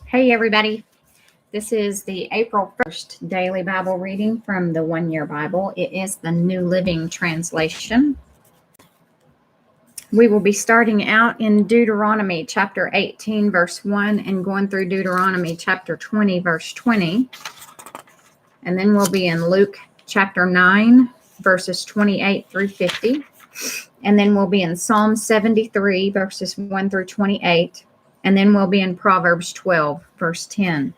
Hey, everybody. This is the April 1st daily Bible reading from the One Year Bible. It is the New Living Translation. We will be starting out in Deuteronomy Chapter 18, verse 1, and going through Deuteronomy Chapter 20, verse 20. And then we'll be in Luke Chapter 9, verses 28 through 50. And then we'll be in Psalm 73, verses 1 through 28. And then we'll be in Proverbs 12, verse 10.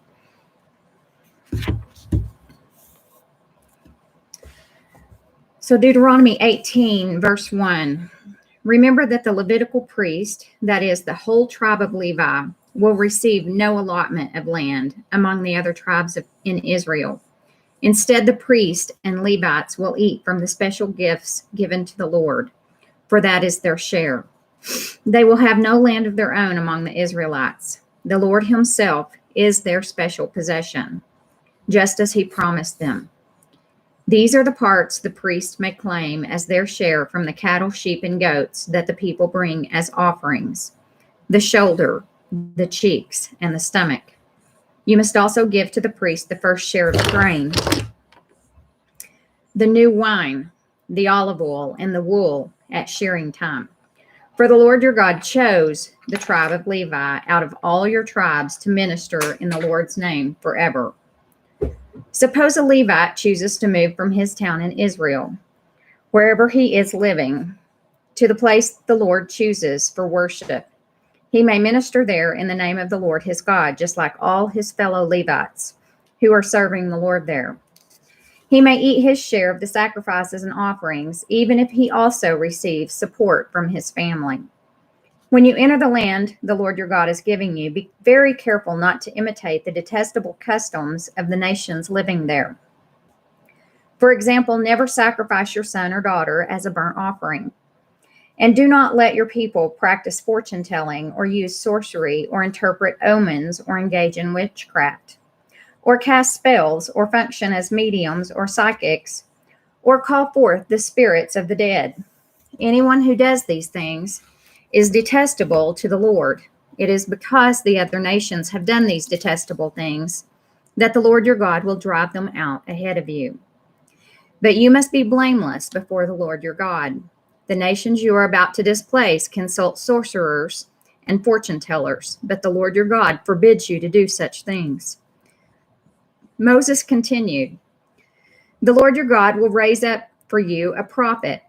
So Deuteronomy 18, verse 1. Remember that the Levitical priest, that is, the whole tribe of Levi, will receive no allotment of land among the other tribes in Israel. Instead, the priest and Levites will eat from the special gifts given to the Lord, for that is their share. They will have no land of their own among the Israelites. The Lord himself is their special possession, just as he promised them. These are the parts the priest may claim as their share from the cattle, sheep, and goats that the people bring as offerings: the shoulder, the cheeks, and the stomach. You must also give to the priest the first share of the grain, the new wine, the olive oil, and the wool at shearing time. For the Lord your God chose the tribe of Levi out of all your tribes to minister in the Lord's name forever. Suppose a Levite chooses to move from his town in Israel, wherever he is living, to the place the Lord chooses for worship. He may minister there in the name of the Lord his God, just like all his fellow Levites who are serving the Lord there. He may eat his share of the sacrifices and offerings, even if he also receives support from his family. When you enter the land the Lord your God is giving you, be very careful not to imitate the detestable customs of the nations living there. For example, never sacrifice your son or daughter as a burnt offering. And do not let your people practice fortune telling or use sorcery or interpret omens or engage in witchcraft, or cast spells, or function as mediums or psychics, or call forth the spirits of the dead. Anyone who does these things is detestable to the Lord. It is because the other nations have done these detestable things that the Lord your God will drive them out ahead of you. But you must be blameless before the Lord your God. The nations you are about to displace consult sorcerers and fortune tellers, but the Lord your God forbids you to do such things. Moses continued, the Lord your God will raise up for you a prophet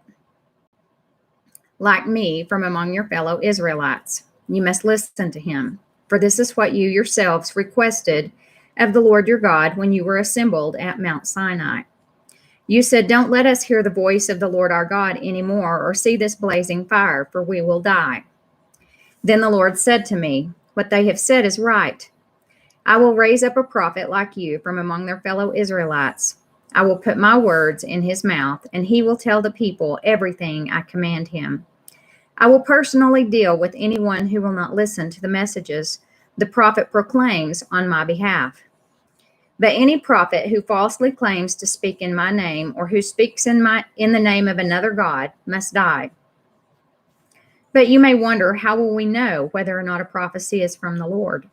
like me from among your fellow Israelites. You must listen to him, for this is what you yourselves requested of the Lord your God when you were assembled at Mount Sinai. You said, don't let us hear the voice of the Lord our God anymore or see this blazing fire, for we will die. Then the Lord said to me, what they have said is right. I will raise up a prophet like you from among their fellow Israelites. I will put my words in his mouth, and he will tell the people everything I command him. I will personally deal with anyone who will not listen to the messages the prophet proclaims on my behalf. But any prophet who falsely claims to speak in my name or who speaks in the name of another god must die. But you may wonder, how will we know whether or not a prophecy is from the Lord?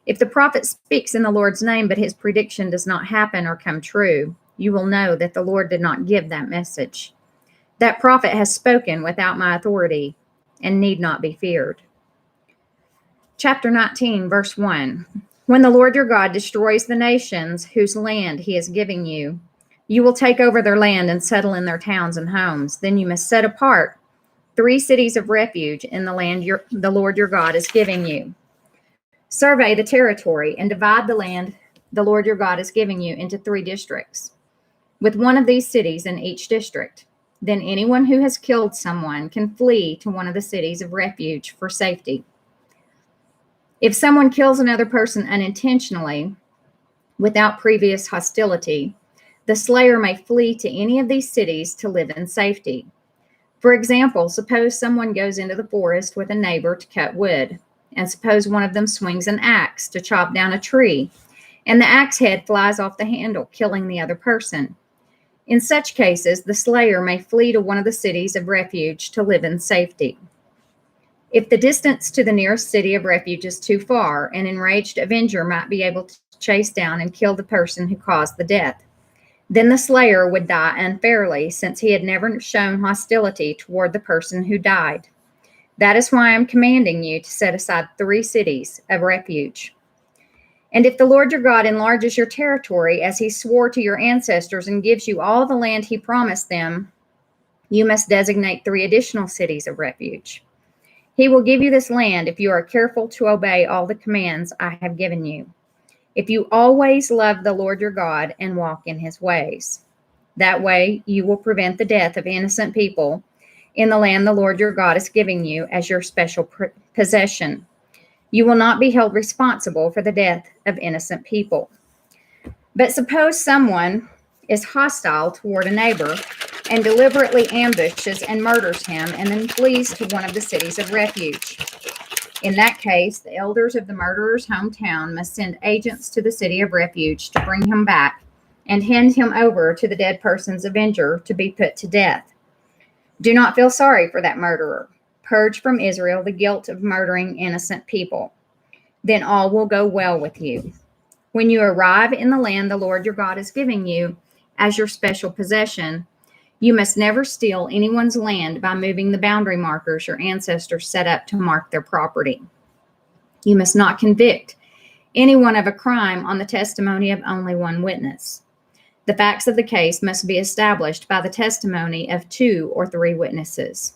If the prophet speaks in the Lord's name, but his prediction does not happen or come true, you will know that the Lord did not give that message. That prophet has spoken without my authority and need not be feared. Chapter 19, verse 1. When the Lord your God destroys the nations whose land he is giving you, you will take over their land and settle in their towns and homes. Then you must set apart 3 cities of refuge in the land the Lord your God is giving you. Survey the territory and divide the land the Lord your God is giving you into 3 districts, with one of these cities in each district. Then anyone who has killed someone can flee to one of the cities of refuge for safety. If someone kills another person unintentionally, without previous hostility, the slayer may flee to any of these cities to live in safety. For example, suppose someone goes into the forest with a neighbor to cut wood. And suppose one of them swings an axe to chop down a tree, and the axe head flies off the handle, killing the other person. In such cases, the slayer may flee to one of the cities of refuge to live in safety. If the distance to the nearest city of refuge is too far, an enraged avenger might be able to chase down and kill the person who caused the death. Then the slayer would die unfairly, since he had never shown hostility toward the person who died. That is why I am commanding you to set aside 3 cities of refuge. And if the Lord your God enlarges your territory as he swore to your ancestors and gives you all the land he promised them, you must designate 3 additional cities of refuge. He will give you this land if you are careful to obey all the commands I have given you, if you always love the Lord your God and walk in his ways. That way you will prevent the death of innocent people in the land the Lord your God is giving you as your special possession. You will not be held responsible for the death of innocent people. But suppose someone is hostile toward a neighbor and deliberately ambushes and murders him and then flees to one of the cities of refuge. In that case, the elders of the murderer's hometown must send agents to the city of refuge to bring him back and hand him over to the dead person's avenger to be put to death. Do not feel sorry for that murderer. Purge from Israel the guilt of murdering innocent people. Then all will go well with you. When you arrive in the land the Lord your God is giving you as your special possession, you must never steal anyone's land by moving the boundary markers your ancestors set up to mark their property. You must not convict anyone of a crime on the testimony of only one witness. The facts of the case must be established by the testimony of 2 or 3 witnesses.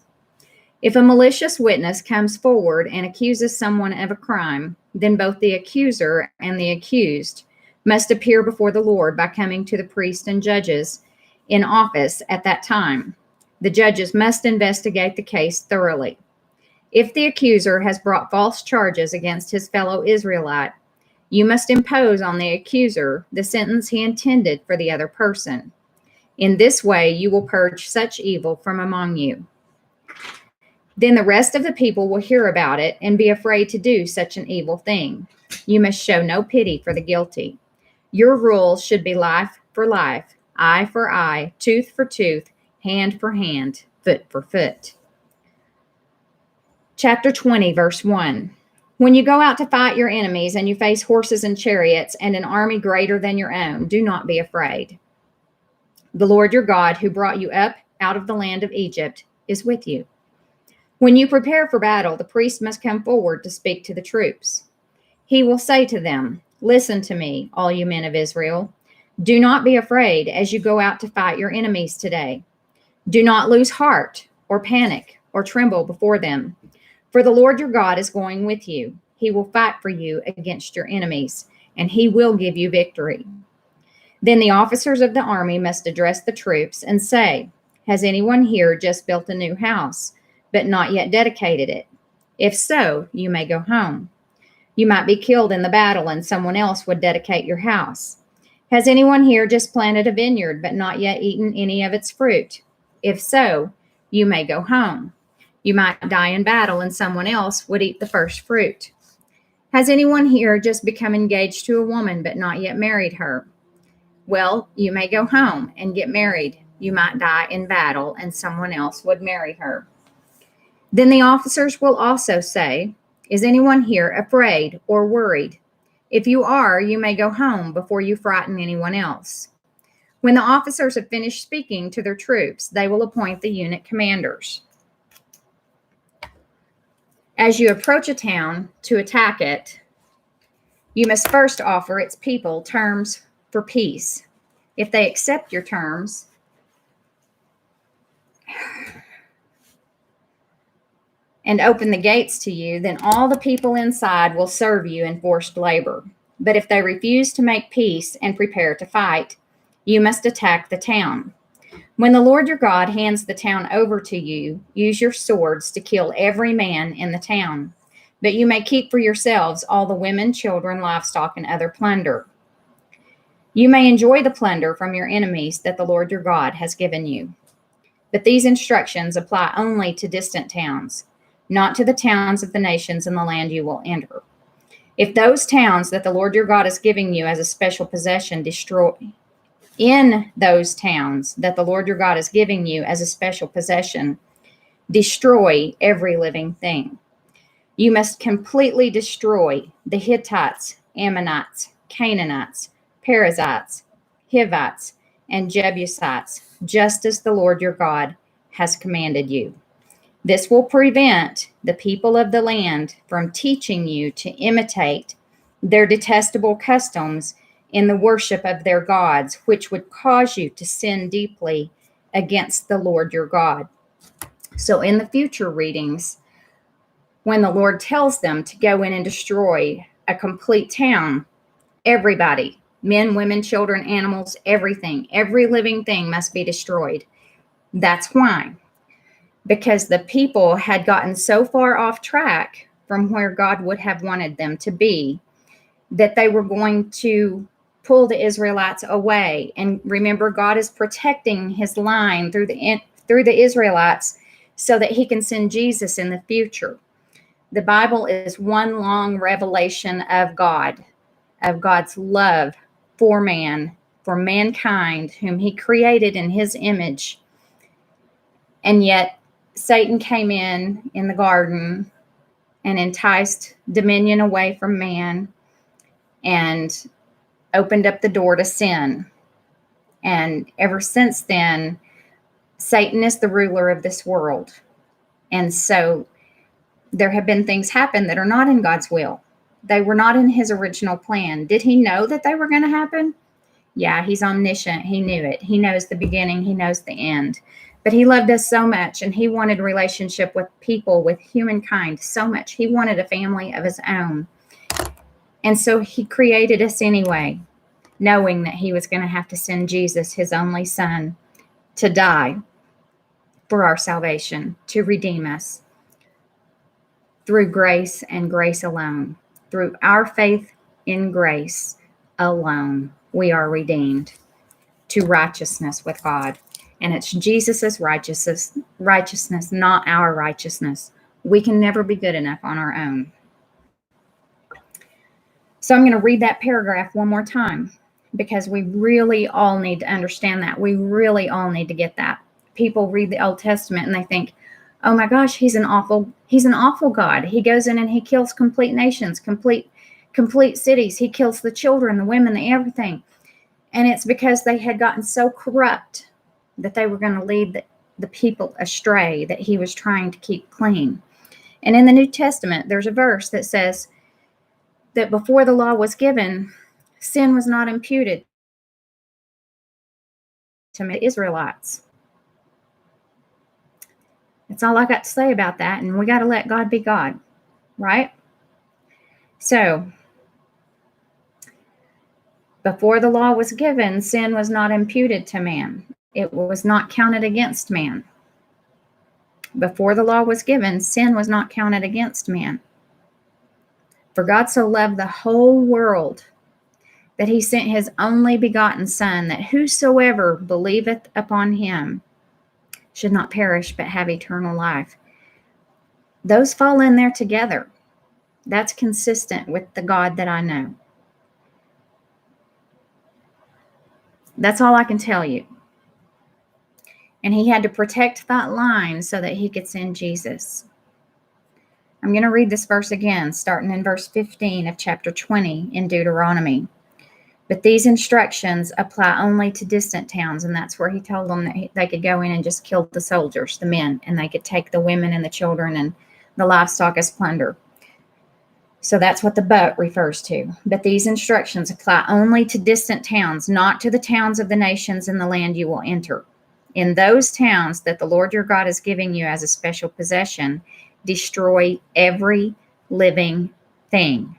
If a malicious witness comes forward and accuses someone of a crime, then both the accuser and the accused must appear before the Lord by coming to the priests and judges in office at that time. The judges must investigate the case thoroughly. If the accuser has brought false charges against his fellow Israelite, you must impose on the accuser the sentence he intended for the other person. In this way, you will purge such evil from among you. Then the rest of the people will hear about it and be afraid to do such an evil thing. You must show no pity for the guilty. Your rules should be life for life, eye for eye, tooth for tooth, hand for hand, foot for foot. Chapter 20, verse 1. When you go out to fight your enemies and you face horses and chariots and an army greater than your own, do not be afraid. The Lord your God, who brought you up out of the land of Egypt, is with you. When you prepare for battle, the priest must come forward to speak to the troops. He will say to them, "Listen to me, all you men of Israel. Do not be afraid as you go out to fight your enemies today. Do not lose heart or panic or tremble before them. For the Lord your God is going with you. He will fight for you against your enemies, and he will give you victory." Then the officers of the army must address the troops and say, "Has anyone here just built a new house, but not yet dedicated it? If so, you may go home. You might be killed in the battle and someone else would dedicate your house. Has anyone here just planted a vineyard, but not yet eaten any of its fruit? If so, you may go home. You might die in battle and someone else would eat the first fruit. Has anyone here just become engaged to a woman, but not yet married her? Well, you may go home and get married. You might die in battle and someone else would marry her." Then the officers will also say, "Is anyone here afraid or worried? If you are, you may go home before you frighten anyone else." When the officers have finished speaking to their troops, they will appoint the unit commanders. As you approach a town to attack it, you must first offer its people terms for peace. If they accept your terms, and open the gates to you, then all the people inside will serve you in forced labor. But if they refuse to make peace and prepare to fight, you must attack the town. When the Lord your God hands the town over to you, use your swords to kill every man in the town. But you may keep for yourselves all the women, children, livestock, and other plunder. You may enjoy the plunder from your enemies that the Lord your God has given you. But these instructions apply only to distant towns, not to the towns of the nations in the land you will enter. If those towns that the Lord your God is giving you as a special possession destroy every living thing. You must completely destroy the Hittites, Ammonites, Canaanites, Perizzites, Hivites, and Jebusites, just as the Lord your God has commanded you. This will prevent the people of the land from teaching you to imitate their detestable customs in the worship of their gods, which would cause you to sin deeply against the Lord your God. So in the future readings, when the Lord tells them to go in and destroy a complete town, everybody, men, women, children, animals, everything, every living thing must be destroyed. That's why. Because the people had gotten so far off track from where God would have wanted them to be, that they were going to pull the Israelites away. And remember, God is protecting his line through the Israelites so that he can send Jesus in the future. The Bible is one long revelation of God, of God's love for man, for mankind, whom he created in his image. And yet Satan came in the garden and enticed dominion away from man and opened up the door to sin. And ever since then, Satan is the ruler of this world. And so there have been things happen that are not in God's will. They were not in his original plan. Did he know that they were going to happen? Yeah, he's omniscient. He knew it. He knows the beginning. He knows the end. But he loved us so much, and he wanted a relationship with people, with humankind so much. He wanted a family of his own. And so he created us anyway, knowing that he was going to have to send Jesus, his only son, to die for our salvation, to redeem us through grace and grace alone. Through our faith in grace alone, we are redeemed to righteousness with God. And it's Jesus's righteousness, not our righteousness. We can never be good enough on our own. So I'm going to read that paragraph one more time, because we really all need to understand that. We really all need to get that. People read the Old Testament and they think, oh my gosh, he's an awful God. He goes in and he kills complete nations, complete cities. He kills the children, the women, the everything. And it's because they had gotten so corrupt that they were going to lead the people astray that he was trying to keep clean. And in the New Testament, there's a verse that says that before the law was given, sin was not imputed to the Israelites. That's all I got to say about that. And we got to let God be God, right? So, before the law was given, sin was not imputed to man. It was not counted against man. Before the law was given, sin was not counted against man. For God so loved the whole world that he sent his only begotten Son, that whosoever believeth upon him should not perish but have eternal life. Those fall in there together. That's consistent with the God that I know. That's all I can tell you. And he had to protect that line so that he could send Jesus. I'm going to read this verse again, starting in verse 15 of chapter 20 in Deuteronomy. But these instructions apply only to distant towns, and that's where he told them that they could go in and just kill the soldiers, the men, and they could take the women and the children and the livestock as plunder. So that's what the but refers to. But these instructions apply only to distant towns, not to the towns of the nations in the land you will enter. In those towns that the Lord your God is giving you as a special possession, destroy every living thing.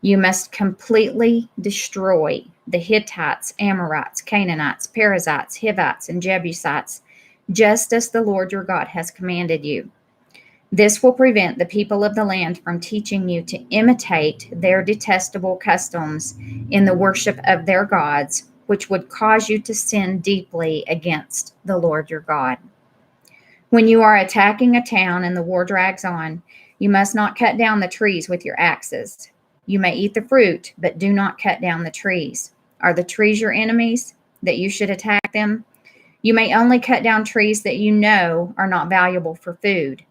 You must completely destroy the Hittites, Amorites, Canaanites, Perizzites, Hivites, and Jebusites, just as the Lord your God has commanded you. This will prevent the people of the land from teaching you to imitate their detestable customs in the worship of their gods, which would cause you to sin deeply against the Lord your God. When you are attacking a town and the war drags on, you must not cut down the trees with your axes. You may eat the fruit, but do not cut down the trees. Are the trees your enemies, that you should attack them? You may only cut down trees that you know are not valuable for food.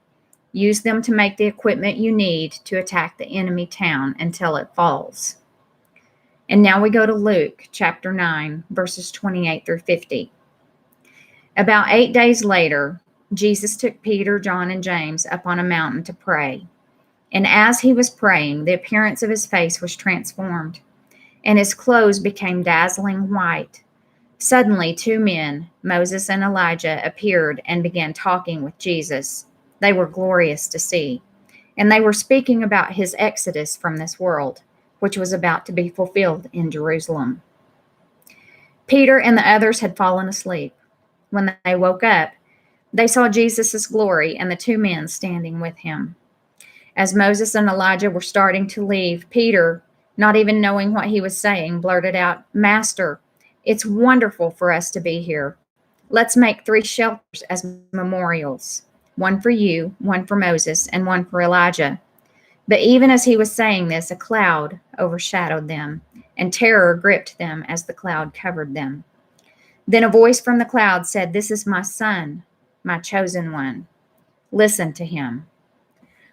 Use them to make the equipment you need to attack the enemy town until it falls. And now we go to Luke chapter 9, verses 28 through 50. About 8 days later, Jesus took Peter, John, and James up on a mountain to pray. And as he was praying, the appearance of his face was transformed, and his clothes became dazzling white. Suddenly, two men, Moses and Elijah, appeared and began talking with Jesus. They were glorious to see, and they were speaking about his exodus from this world, which was about to be fulfilled in Jerusalem. Peter and the others had fallen asleep. When they woke up, they saw Jesus' glory and the two men standing with him. As Moses and Elijah were starting to leave, Peter, not even knowing what he was saying, blurted out, "Master, it's wonderful for us to be here. Let's make 3 shelters as memorials, one for you, one for Moses, and one for Elijah." But even as he was saying this, a cloud overshadowed them, and terror gripped them as the cloud covered them. Then a voice from the cloud said, "This is my son, my chosen one. Listen to him."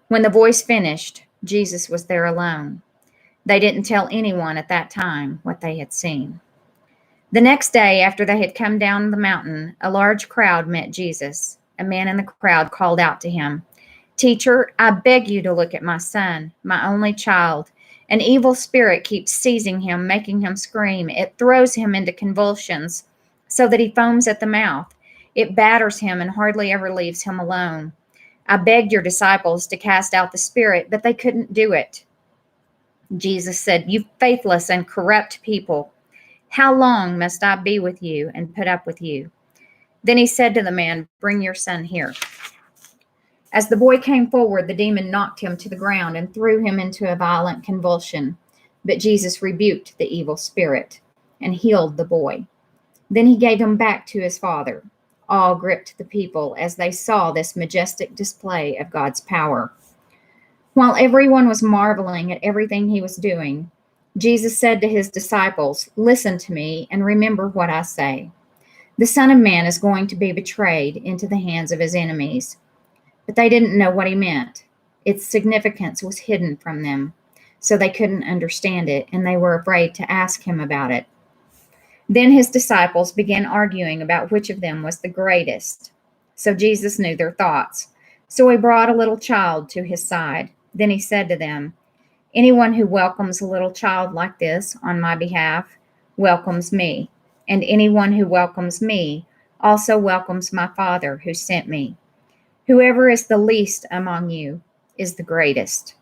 When the voice finished, Jesus was there alone. They didn't tell anyone at that time what they had seen. The next day, after they had come down the mountain, a large crowd met Jesus. A man in the crowd called out to him, "Teacher, I beg you to look at my son, my only child. An evil spirit keeps seizing him, making him scream. It throws him into convulsions so that he foams at the mouth. It batters him and hardly ever leaves him alone. I begged your disciples to cast out the spirit, but they couldn't do it." Jesus said, "You faithless and corrupt people, how long must I be with you and put up with you?" Then he said to the man, "Bring your son here." As the boy came forward, the demon knocked him to the ground and threw him into a violent convulsion. But Jesus rebuked the evil spirit and healed the boy. Then he gave him back to his father. Awe gripped the people as they saw this majestic display of God's power. While everyone was marveling at everything he was doing, Jesus said to his disciples, "Listen to me and remember what I say. The Son of Man is going to be betrayed into the hands of his enemies." But they didn't know what he meant. Its significance was hidden from them, so they couldn't understand it, and they were afraid to ask him about it. Then his disciples began arguing about which of them was the greatest. So Jesus knew their thoughts. So he brought a little child to his side. Then he said to them, "Anyone who welcomes a little child like this on my behalf welcomes me, and anyone who welcomes me also welcomes my Father who sent me. Whoever is the least among you is the greatest."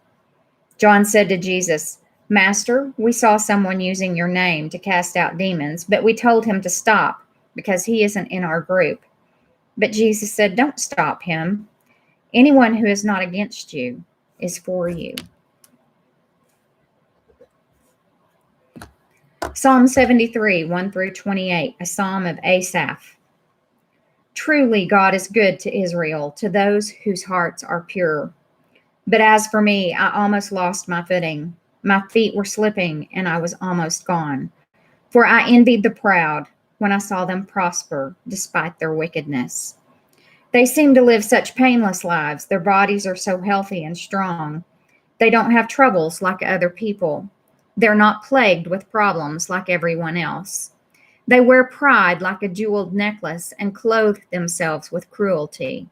John said to Jesus, "Master, we saw someone using your name to cast out demons, but we told him to stop because he isn't in our group." But Jesus said, "Don't stop him. Anyone who is not against you is for you." Psalm 73, 1 through 28, a psalm of Asaph. Truly, God is good to Israel, to those whose hearts are pure. But as for me, I almost lost my footing. My feet were slipping, and I was almost gone. For I envied the proud when I saw them prosper, despite their wickedness. They seem to live such painless lives. Their bodies are so healthy and strong. They don't have troubles like other people. They're not plagued with problems like everyone else. They wear pride like a jeweled necklace and clothe themselves with cruelty.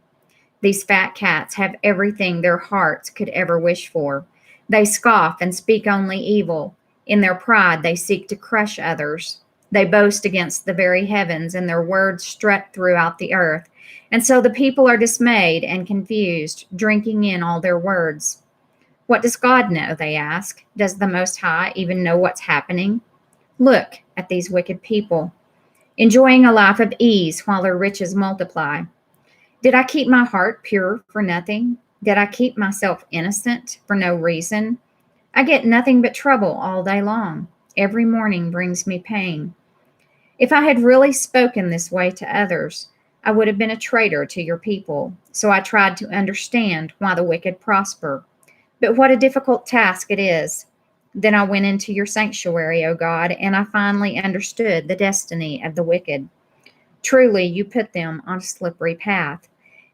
These fat cats have everything their hearts could ever wish for. They scoff and speak only evil. In their pride, they seek to crush others. They boast against the very heavens, and their words strut throughout the earth. And so the people are dismayed and confused, drinking in all their words. What does God know, they ask? Does the Most High even know what's happening? Look at these wicked people, enjoying a life of ease while their riches multiply. Did I keep my heart pure for nothing? Did I keep myself innocent for no reason? I get nothing but trouble all day long. Every morning brings me pain. If I had really spoken this way to others, I would have been a traitor to your people. So I tried to understand why the wicked prosper. But what a difficult task it is. Then I went into your sanctuary, O God, and I finally understood the destiny of the wicked. Truly, you put them on a slippery path.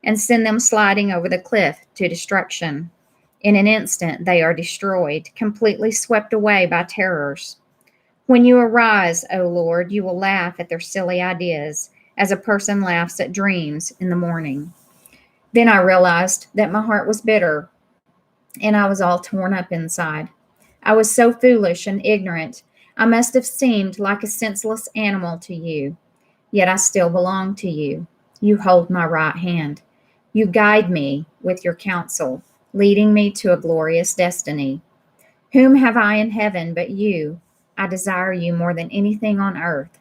and send them sliding over the cliff to destruction. In an instant, they are destroyed, completely swept away by terrors. When you arise, O Lord, you will laugh at their silly ideas, as a person laughs at dreams in the morning. Then I realized that my heart was bitter, and I was all torn up inside. I was so foolish and ignorant. I must have seemed like a senseless animal to you. Yet I still belong to you. You hold my right hand. You guide me with your counsel, leading me to a glorious destiny. Whom have I in heaven but you? I desire you more than anything on earth.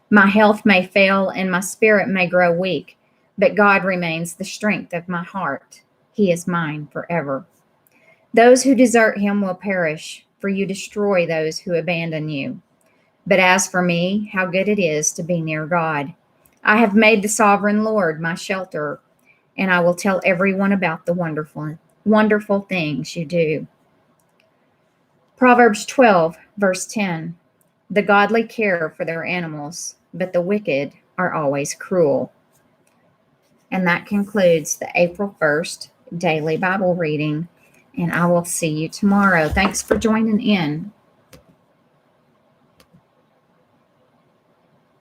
My health may fail and my spirit may grow weak, but God remains the strength of my heart. He is mine forever. Those who desert him will perish, for you destroy those who abandon you. But as for me, how good it is to be near God. I have made the sovereign Lord my shelter, and I will tell everyone about the wonderful things you do. Proverbs 12, verse 10. The godly care for their animals, but the wicked are always cruel. And that concludes the April 1st daily Bible reading. And I will see you tomorrow. Thanks for joining in.